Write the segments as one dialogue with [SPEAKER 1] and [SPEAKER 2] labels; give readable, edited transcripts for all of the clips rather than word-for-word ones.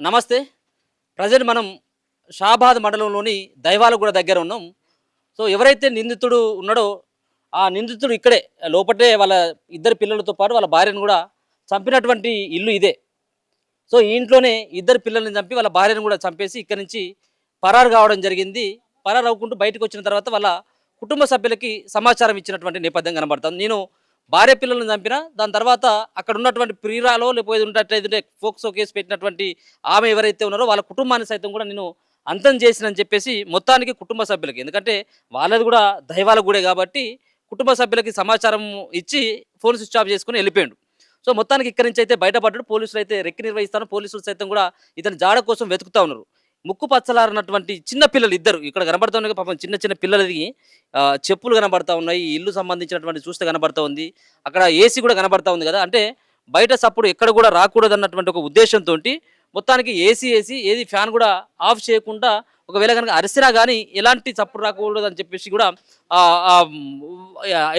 [SPEAKER 1] నమస్తే. ప్రజెంట్ మనం షాబాద్ మండలంలోని దైవాలగూడ దగ్గర ఉన్నాం. సో, ఎవరైతే నిందితుడు ఉన్నాడో, ఆ నిందితుడు ఇక్కడే లోపటే వాళ్ళ ఇద్దరు పిల్లలతో పాటు వాళ్ళ భార్యను గూడా చంపినటువంటి ఇల్లు ఇదే. సో, ఈ ఇంట్లోనే ఇద్దరు పిల్లల్ని చంపి వాళ్ళ భార్యను గూడా చంపేసి ఇక్కడి నుంచి పరారు కావడం జరిగింది. పరారవుకుంటూ బయటకొచ్చిన తర్వాత వాళ్ళ కుటుంబ సభ్యులకి సమాచారం ఇచ్చినటువంటి నేపథ్యం కనబడుతుంది. నేను భార్య పిల్లల్ని చంపిన, దాని తర్వాత అక్కడున్నటువంటి ప్రియురాలో లేకపోతే ఉన్నట్టయితే ఫోక్సో కేసు పెట్టినటువంటి ఆమె ఎవరైతే ఉన్నారో వాళ్ళ కుటుంబాన్ని సైతం కూడా నేను అంతం చేసినని చెప్పేసి మొత్తానికి కుటుంబ సభ్యులకి, ఎందుకంటే వాళ్ళది కూడా దైవాల గుడే కాబట్టి కుటుంబ సభ్యులకి సమాచారం ఇచ్చి ఫోన్ స్విచ్ ఆఫ్ చేసుకొని వెళ్ళిపోయాడు. సో, మొత్తానికి ఇక్కడి నుంచి అయితే బయటపడ్డాడు. పోలీసులు అయితే రెక్కి నిర్వహిస్తాను. పోలీసులు సైతం కూడా ఇతని జాడ కోసం వెతుకుతా ఉన్నారు. ముక్కు పచ్చలారినటువంటి చిన్న పిల్లలు ఇద్దరు ఇక్కడ కనబడుతున్నాయి. పాపం చిన్న చిన్న పిల్లలది చెప్పులు కనబడతా ఉన్నాయి. ఇల్లు సంబంధించినటువంటి చూస్తే కనబడతా ఉంది. అక్కడ ఏసీ కూడా కనబడతా ఉంది కదా! అంటే బయట సప్పుడు ఎక్కడ కూడా రాకూడదన్నటువంటి ఒక ఉద్దేశంతోటి మొత్తానికి ఏసీ ఏది ఫ్యాన్ కూడా ఆఫ్ చేయకుండా, ఒకవేళ గనుక అరిసినా గానీ ఎలాంటి చప్పుడు రాకూడదని చెప్పేసి కూడా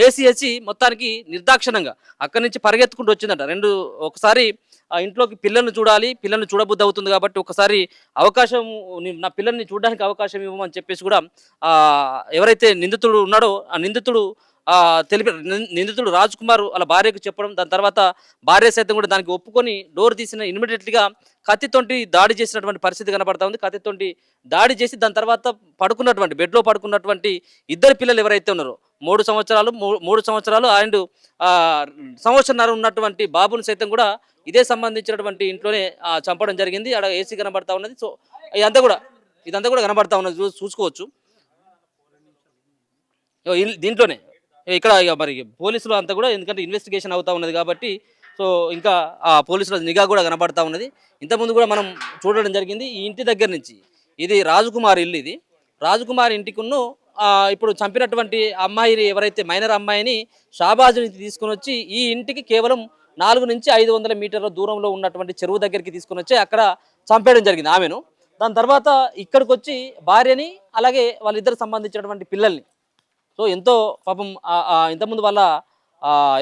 [SPEAKER 1] ఏసీ మొత్తానికి నిర్దాక్షిణంగా అక్కడి నుంచి పరిగెత్తుకుంటూ వచ్చిందంట. ఒకసారి ఇంట్లోకి పిల్లల్ని చూడాలి, పిల్లల్ని చూడబుద్ధి అవుతుంది కాబట్టి ఒకసారి అవకాశం, నా పిల్లల్ని చూడడానికి అవకాశం ఇవ్వమని చెప్పేసి కూడా ఎవరైతే నిందితుడు ఉన్నాడో ఆ నిందితుడు నిందితుడు రాజ్ కుమార్ వాళ్ళ భార్యకు చెప్పడం, దాని తర్వాత భార్య సైతం కూడా దానికి ఒప్పుకొని డోర్ తీసిన ఇమ్మీడియట్‌గా కత్తితోటి దాడి చేసినటువంటి పరిస్థితి కనబడతా ఉంది. కత్తితోటి దాడి చేసి దాని తర్వాత బెడ్‌లో పడుకున్నటువంటి ఇద్దరు పిల్లలు ఎవరైతే ఉన్నారో 3 సంవత్సరాలు, 3 సంవత్సరాలు అండ్ సంవత్సరన్నర ఉన్నటువంటి బాబుని సైతం కూడా ఇదే సంబంధించినటువంటి ఇంట్లోనే చంపడం జరిగింది. ఆడ ఏసీ కనబడతా ఉన్నది. సో, ఇదంతా కూడా కనబడతా ఉన్నది. చూసుకోవచ్చు. దీంట్లోనే ఇక్కడ ఇక మరి పోలీసులు అంతా కూడా, ఎందుకంటే ఇన్వెస్టిగేషన్ అవుతా ఉన్నది కాబట్టి, సో ఇంకా ఆ పోలీసుల నిఘా కూడా కనబడతా ఉన్నది. ఇంతకుముందు కూడా మనం చూడడం జరిగింది. ఈ ఇంటి దగ్గర నుంచి ఇది రాజకుమార్ ఇల్లు. ఇది రాజకుమార్ ఇంటికున్ను ఇప్పుడు చంపినటువంటి అమ్మాయిని, ఎవరైతే మైనర్ అమ్మాయిని షాబాజ్ నుంచి తీసుకుని వచ్చి ఈ ఇంటికి కేవలం 400-500 మీటర్ల దూరంలో ఉన్నటువంటి చెరువు దగ్గరికి తీసుకుని వచ్చి అక్కడ చంపేయడం జరిగింది ఆమెను. దాని తర్వాత ఇక్కడికి వచ్చి భార్యని, అలాగే వాళ్ళిద్దరు సంబంధించినటువంటి పిల్లల్ని, సో ఎంతో పాపం ఇంతకుముందు వాళ్ళ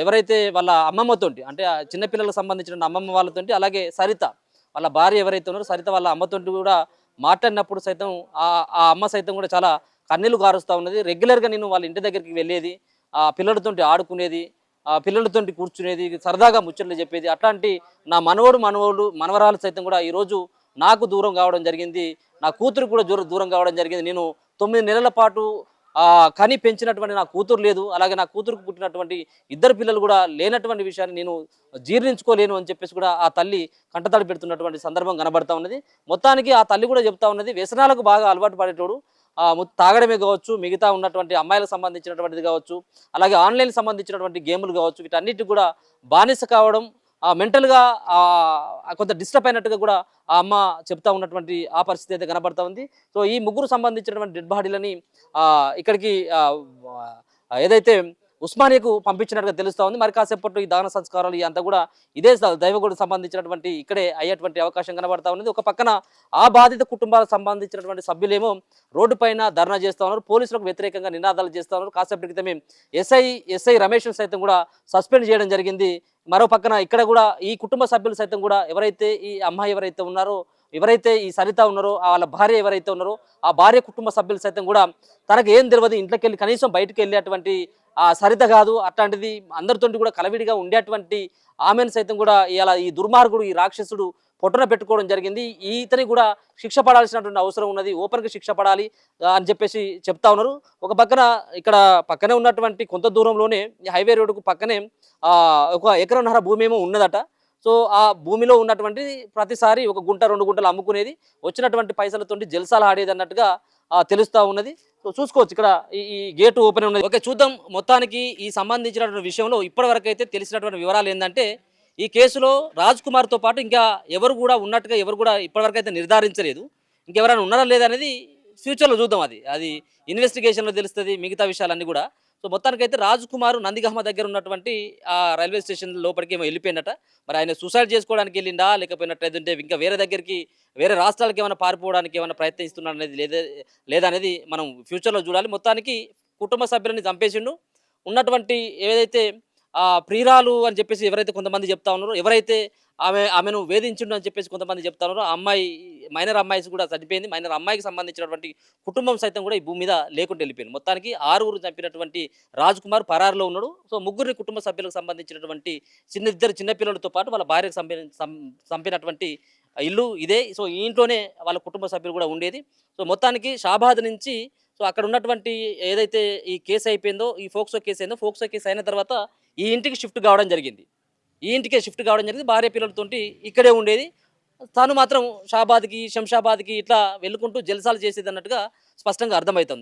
[SPEAKER 1] ఎవరైతే వాళ్ళ అమ్మమ్మతోటి, అంటే చిన్న పిల్లలకు సంబంధించిన అమ్మమ్మ వాళ్ళతోటి, అలాగే సరిత వాళ్ళ భార్య ఎవరైతే ఉన్నారో సరిత వాళ్ళ అమ్మతోటి కూడా మాట్లాడినప్పుడు సైతం ఆ అమ్మ సైతం కూడా చాలా కన్నీళ్లు కారుస్తూ ఉన్నది. రెగ్యులర్గా నేను వాళ్ళ ఇంటి దగ్గరికి వెళ్ళేది, పిల్లలతోటి ఆడుకునేది, పిల్లలతోటి కూర్చునేది, సరదాగా ముచ్చట్లు చెప్పేది. అట్లాంటి నా మనవరాలు సైతం కూడా ఈరోజు నాకు దూరం కావడం జరిగింది. నా కూతురు కూడా దూరం కావడం జరిగింది. నేను 9 నెలల పాటు కని పెంచినటువంటి నా కూతురు లేదు, అలాగే నా కూతురుకు పుట్టినటువంటి ఇద్దరు పిల్లలు కూడా లేనటువంటి విషయాన్ని నేను జీర్ణించుకోలేను అని చెప్పేసి కూడా ఆ తల్లి కంటతడి పెడుతున్నటువంటి సందర్భం కనబడతా ఉన్నది. మొత్తానికి ఆ తల్లి కూడా చెప్తా ఉన్నది, వ్యసనాలకు బాగా అలవాటు పడేటోడు, తాగడమే కావచ్చు, మిగతా ఉన్నటువంటి అమ్మాయిలకు సంబంధించినటువంటిది కావచ్చు, అలాగే ఆన్లైన్ సంబంధించినటువంటి గేములు కావచ్చు, వీటన్నిటికి కూడా బానిస కావడం, మెంటల్గా కొంత డిస్టర్బ్ అయినట్టుగా కూడా ఆ అమ్మ చెప్తా ఉన్నటువంటి ఆ పరిస్థితి అయితే కనబడతా ఉంది. సో, ఈ ముగ్గురు సంబంధించినటువంటి డెడ్ బాడీలని ఇక్కడికి ఏదైతే ఉస్మానియాకు పంపించినట్టుగా తెలుస్తూ ఉంది. మరి కాసేపట్లో ఈ దహన సంస్కారాలు అంతా కూడా ఇదే దైవగుడికి సంబంధించినటువంటి ఇక్కడే అయ్యేటువంటి అవకాశం కనబడతా ఉన్నది. ఒక పక్కన ఆ బాధిత కుటుంబాలకు సంబంధించినటువంటి సభ్యులేమో రోడ్డు పైన ధర్నా చేస్తూ ఉన్నారు, పోలీసులకు వ్యతిరేకంగా నినాదాలు చేస్తూ ఉన్నారు. కాసేపటి క్రితమే ఎస్ఐ రమేష్ సైతం కూడా సస్పెండ్ చేయడం జరిగింది. మరో పక్కన ఇక్కడ కూడా ఈ కుటుంబ సభ్యులు సైతం కూడా ఎవరైతే ఈ అమ్మాయి ఎవరైతే ఉన్నారో, ఎవరైతే ఈ సరిత ఉన్నారో, వాళ్ళ భార్య ఎవరైతే ఉన్నారో ఆ భార్య కుటుంబ సభ్యులు సైతం కూడా తనకు ఏం తెలియదు, ఇంట్లోకి వెళ్ళి కనీసం బయటకు వెళ్ళేటువంటి సరిత కాదు, అట్లాంటిది అందరితో కూడా కలవిడిగా ఉండేటువంటి ఆమెను సైతం కూడా ఇలా ఈ దుర్మార్గుడు, ఈ రాక్షసుడు పొట్టన పెట్టుకోవడం జరిగింది. ఇతని కూడా శిక్ష పడాల్సినటువంటి అవసరం ఉన్నది, ఓపెన్గా శిక్ష పడాలి అని చెప్పేసి చెప్తా ఉన్నారు. ఒక పక్కన ఇక్కడ పక్కనే ఉన్నటువంటి కొంత దూరంలోనే హైవే రోడ్డుకు పక్కనే 1.5 ఎకరం భూమి ఏమో ఉన్నదట. సో, ఆ భూమిలో ఉన్నటువంటి ప్రతిసారి 1 గుంట 2 గుంటలు అమ్ముకునేది, వచ్చినటువంటి పైసలతోటి జల్సాలు ఆడేది అన్నట్టుగా తెలుస్తూ ఉన్నది. సో, చూసుకోవచ్చు ఇక్కడ ఈ గేటు ఓపెన్ ఉన్నది. ఓకే, చూద్దాం. మొత్తానికి ఈ సంబంధించినటువంటి విషయంలో ఇప్పటివరకు అయితే తెలిసినటువంటి వివరాలు ఏంటంటే, ఈ కేసులో రాజ్ కుమార్తో పాటు ఇంకా ఎవరు కూడా ఉన్నట్టుగా ఎవరు కూడా ఇప్పటివరకు అయితే నిర్ధారించలేదు. ఇంకెవరైనా ఉన్నారా లేదా అనేది ఫ్యూచర్లో చూద్దాం. అది ఇన్వెస్టిగేషన్లో తెలుస్తుంది మిగతా విషయాలన్నీ కూడా. సో, మొత్తానికైతే రాజ్ కుమార్ నందిగామ దగ్గర ఉన్నటువంటి రైల్వే స్టేషన్ లోపలికి ఏమో వెళ్ళిపోయినట. మరి ఆయన సూసైడ్ చేసుకోవడానికి వెళ్ళిండా, లేకపోయినట్లయితే ఇంకా వేరే దగ్గరికి, వేరే రాష్ట్రాలకు ఏమైనా పారిపోవడానికి ఏమైనా ప్రయత్నిస్తున్నాడు అనేది లేదనేది మనం ఫ్యూచర్లో చూడాలి. మొత్తానికి కుటుంబ సభ్యులని చంపేసిండు. ఉన్నటువంటి ఏదైతే ప్రియురాలు అని చెప్పేసి ఎవరైతే కొంతమంది చెప్తా ఉన్నారో, ఎవరైతే ఆమెను వేధించిండు అని చెప్పేసి కొంతమంది చెప్తా ఉన్నారో, ఆ అమ్మాయి మైనర్ అమ్మాయి కూడా చనిపోయింది. మైనర్ అమ్మాయికి సంబంధించినటువంటి కుటుంబం సైతం కూడా ఈ భూమి మీద లేకుండా వెళ్ళిపోయింది. మొత్తానికి 6 చంపినటువంటి రాజ్ కుమార్ పరారులో ఉన్నాడు. సో ముగ్గురిని కుటుంబ సభ్యులకు సంబంధించినటువంటి ఇద్దరు చిన్న పిల్లలతో పాటు వాళ్ళ భార్యకు చంపినటువంటి ఇల్లు ఇదే. సో ఈ ఇంట్లోనే వాళ్ళ కుటుంబ సభ్యులు కూడా ఉండేది. సో మొత్తానికి షాబాద్ నుంచి సో అక్కడ ఉన్నటువంటి ఏదైతే ఈ కేసు అయిపోయిందో, ఈ ఫోక్సో కేసు అయిందో, ఫోక్సో కేసు అయిన తర్వాత ఈ ఇంటికి షిఫ్ట్ కావడం జరిగింది. ఈ ఇంటికే షిఫ్ట్ కావడం జరిగింది. భార్య పిల్లలతోటి ఇక్కడే ఉండేది. తను మాత్రం షాబాద్‌కి, శంషాబాద్‌కి ఇట్లా వెళ్ళుకుంటూ జల్సాలు చేసేదన్నట్టుగా స్పష్టంగా అర్థమైతుంది.